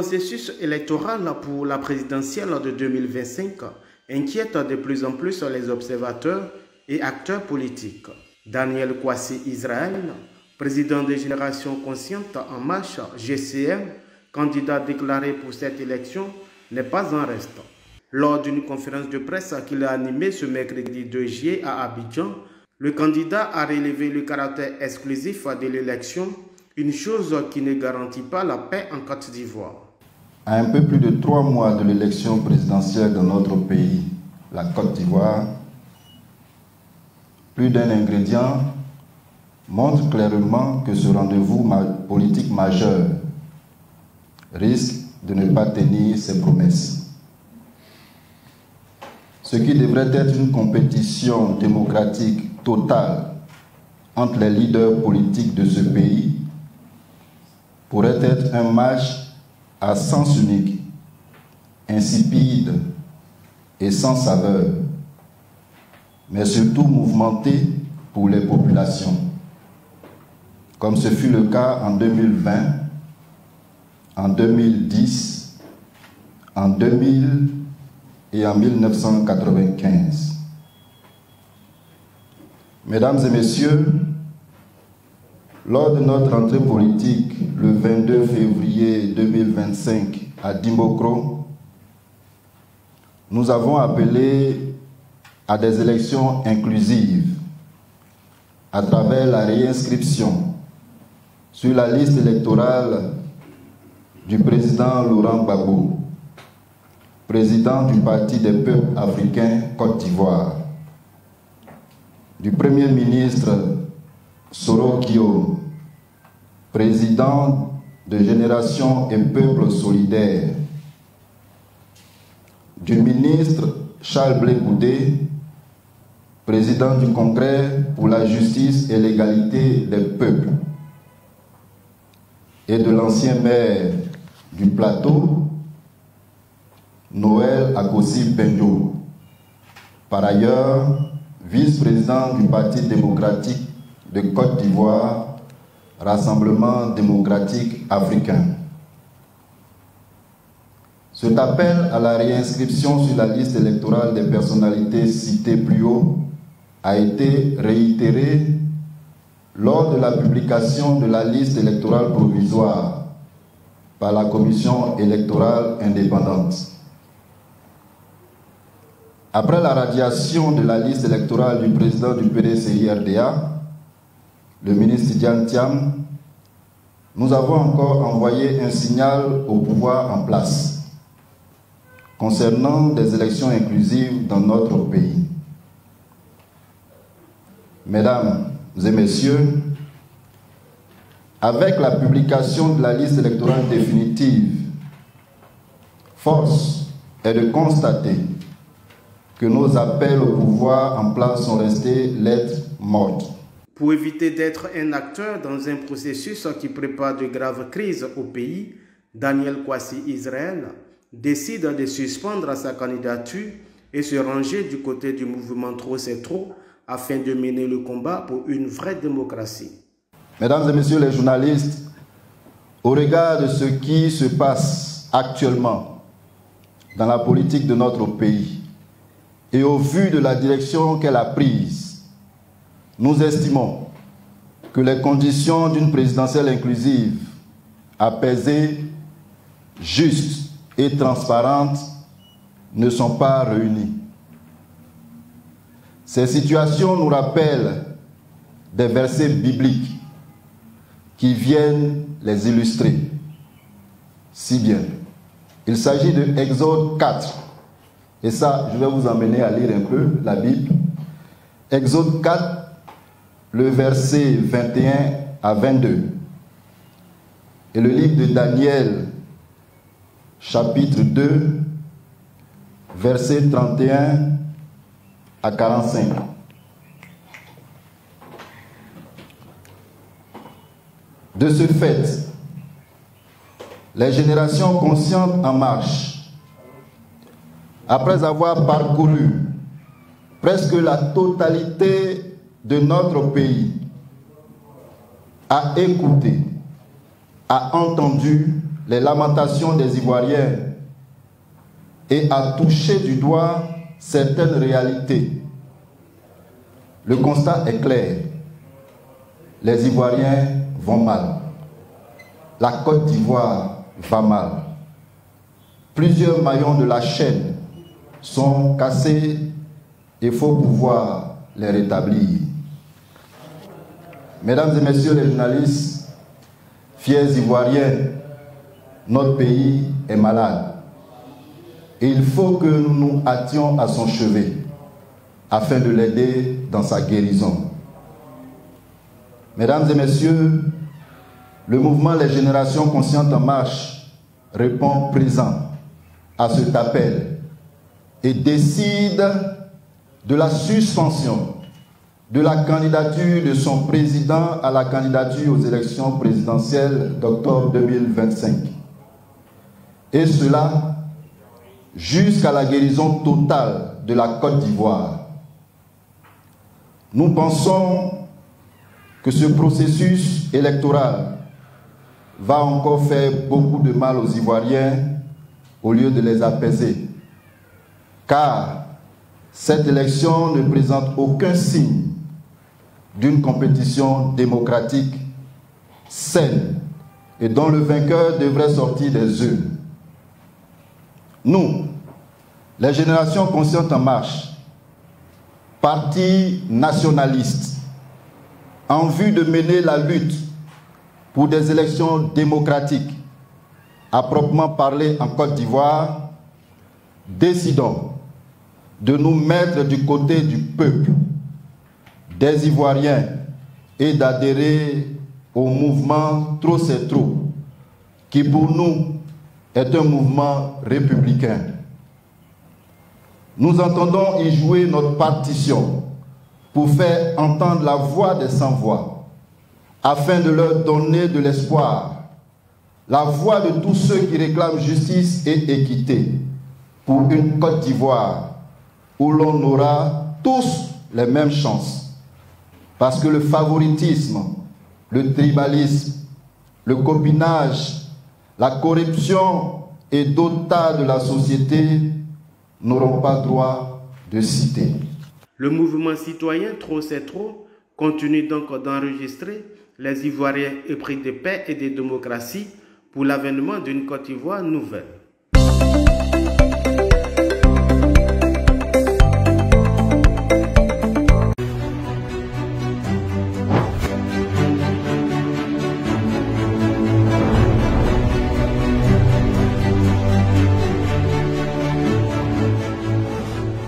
processus électoral pour la présidentielle de 2025 inquiète de plus en plus les observateurs et acteurs politiques. Daniel Kwasi Israël, président de Génération Consciente en Marche, GCM, candidat déclaré pour cette élection, n'est pas en reste. Lors d'une conférence de presse qu'il a animée ce mercredi 2 juillet à Abidjan, le candidat a relevé le caractère exclusif de l'élection, une chose qui ne garantit pas la paix en Côte d'Ivoire. À un peu plus de 3 mois de l'élection présidentielle dans notre pays, la Côte d'Ivoire, plus d'un ingrédient montre clairement que ce rendez-vous politique majeur risque de ne pas tenir ses promesses. Ce qui devrait être une compétition démocratique totale entre les leaders politiques de ce pays pourrait être un match à sens unique, insipide et sans saveur, mais surtout mouvementé pour les populations, comme ce fut le cas en 2020, en 2010, en 2000 et en 1995. Mesdames et messieurs, lors de notre entrée politique le 22 février 2025 à Dimbokro, nous avons appelé à des élections inclusives à travers la réinscription sur la liste électorale du président Laurent Gbagbo, président du Parti des peuples africains Côte d'Ivoire, du Premier ministre Soro Guillaume, président de Génération et Peuple Solidaire, du ministre Charles Blé Goudé, président du Congrès pour la justice et l'égalité des peuples, et de l'ancien maire du Plateau, Noël Akossi Benjo, par ailleurs vice-président du Parti démocratique de Côte d'Ivoire, Rassemblement démocratique africain. Cet appel à la réinscription sur la liste électorale des personnalités citées plus haut a été réitéré lors de la publication de la liste électorale provisoire par la Commission électorale indépendante. Après la radiation de la liste électorale du président du PDCI-RDA, le ministre Dian Thiam, nous avons encore envoyé un signal au pouvoir en place concernant des élections inclusives dans notre pays. Mesdames et messieurs, avec la publication de la liste électorale définitive, force est de constater que nos appels au pouvoir en place sont restés lettres mortes. Pour éviter d'être un acteur dans un processus qui prépare de graves crises au pays, Daniel Kwasi Israël décide de suspendre sa candidature et se ranger du côté du mouvement Trop c'est trop afin de mener le combat pour une vraie démocratie. Mesdames et messieurs les journalistes, au regard de ce qui se passe actuellement dans la politique de notre pays et au vu de la direction qu'elle a prise, nous estimons que les conditions d'une présidentielle inclusive, apaisée, juste et transparente ne sont pas réunies. Ces situations nous rappellent des versets bibliques qui viennent les illustrer si bien. Il s'agit de Exode 4. Et ça, je vais vous emmener à lire un peu la Bible. Exode 4, le verset 21 à 22. Et le livre de Daniel, chapitre 2, verset 31 à 45. De ce fait, les générations conscientes en marche, après avoir parcouru presque la totalité de notre pays, a écouté, a entendu les lamentations des Ivoiriens et a touché du doigt certaines réalités. Le constat est clair. Les Ivoiriens vont mal. La Côte d'Ivoire va mal. Plusieurs maillons de la chaîne sont cassés et il faut pouvoir les rétablir. Mesdames et messieurs les journalistes, fiers Ivoiriens, notre pays est malade. Et il faut que nous nous hâtions à son chevet afin de l'aider dans sa guérison. Mesdames et messieurs, le mouvement Les Générations Conscientes en Marche répond présent à cet appel et décide de la suspension de la candidature de son président à la candidature aux élections présidentielles d'octobre 2025. Et cela jusqu'à la guérison totale de la Côte d'Ivoire. Nous pensons que ce processus électoral va encore faire beaucoup de mal aux Ivoiriens au lieu de les apaiser. Car cette élection ne présente aucun signe d'une compétition démocratique saine et dont le vainqueur devrait sortir des urnes. Nous, les Générations Conscientes en Marche, parti nationaliste, en vue de mener la lutte pour des élections démocratiques, à proprement parler en Côte d'Ivoire, décidons de nous mettre du côté du peuple, des Ivoiriens et d'adhérer au mouvement Trop c'est trop, qui pour nous est un mouvement républicain. Nous entendons y jouer notre partition pour faire entendre la voix des sans-voix, afin de leur donner de l'espoir, la voix de tous ceux qui réclament justice et équité pour une Côte d'Ivoire où l'on aura tous les mêmes chances. Parce que le favoritisme, le tribalisme, le copinage, la corruption et d'autres tas de la société n'auront pas droit de citer. Le mouvement citoyen Trop c'est trop continue donc d'enregistrer les Ivoiriens épris de paix et de démocratie pour l'avènement d'une Côte d'Ivoire nouvelle.